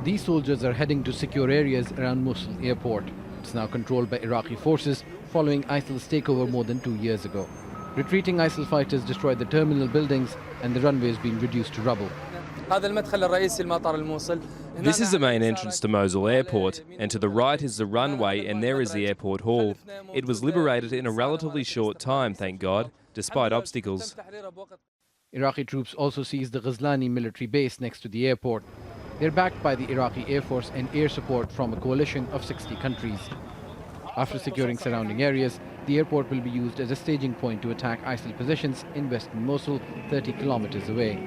These soldiers are heading to secure areas around Mosul Airport. It's now controlled by Iraqi forces following ISIL's takeover more than 2 years ago. Retreating ISIL fighters destroyed the terminal buildings and the runway has been reduced to rubble. This is the main entrance to Mosul Airport, and to the right is the runway and there is the airport hall. It was liberated in a relatively short time, thank God, despite obstacles. Iraqi troops also seized the Ghazlani military base next to the airport. They're backed by the Iraqi Air Force and air support from a coalition of 60 countries. After securing surrounding areas, the airport will be used as a staging point to attack ISIL positions in western Mosul, 30 kilometers away.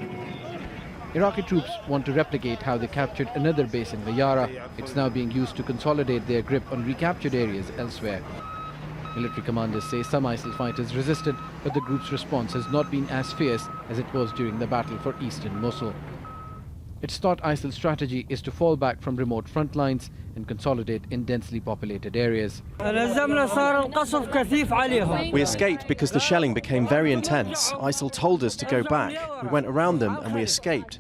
Iraqi troops want to replicate how they captured another base in Ghayyara. It's now being used to consolidate their grip on recaptured areas elsewhere. Military commanders say some ISIL fighters resisted, but the group's response has not been as fierce as it was during the battle for eastern Mosul. It's thought ISIL's strategy is to fall back from remote front lines and consolidate in densely populated areas. We escaped because the shelling became very intense. ISIL told us to go back. We went around them and we escaped.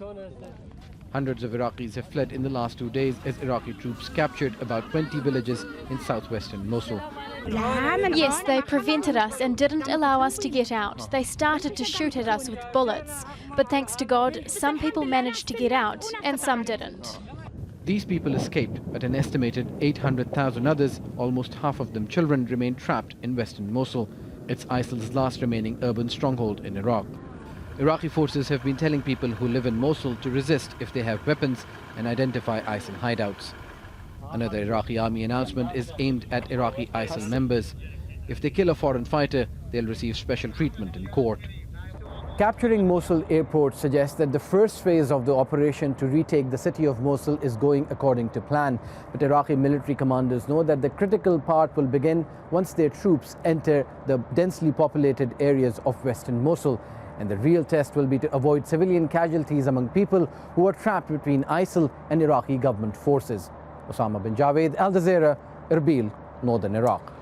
Hundreds of Iraqis have fled in the last 2 days as Iraqi troops captured about 20 villages in southwestern Mosul. Yes, they prevented us and didn't allow us to get out. They started to shoot at us with bullets. But thanks to God, some people managed to get out and some didn't. These people escaped, but an estimated 800,000 others, almost half of them children, remain trapped in western Mosul. It's ISIL's last remaining urban stronghold in Iraq. Iraqi forces have been telling people who live in Mosul to resist if they have weapons and identify ISIL hideouts. Another Iraqi army announcement is aimed at Iraqi ISIL members. If they kill a foreign fighter, they'll receive special treatment in court. Capturing Mosul Airport suggests that the first phase of the operation to retake the city of Mosul is going according to plan. But Iraqi military commanders know that the critical part will begin once their troops enter the densely populated areas of western Mosul. And the real test will be to avoid civilian casualties among people who are trapped between ISIL and Iraqi government forces. Osama Bin Javaid, Al Jazeera, Erbil, northern Iraq.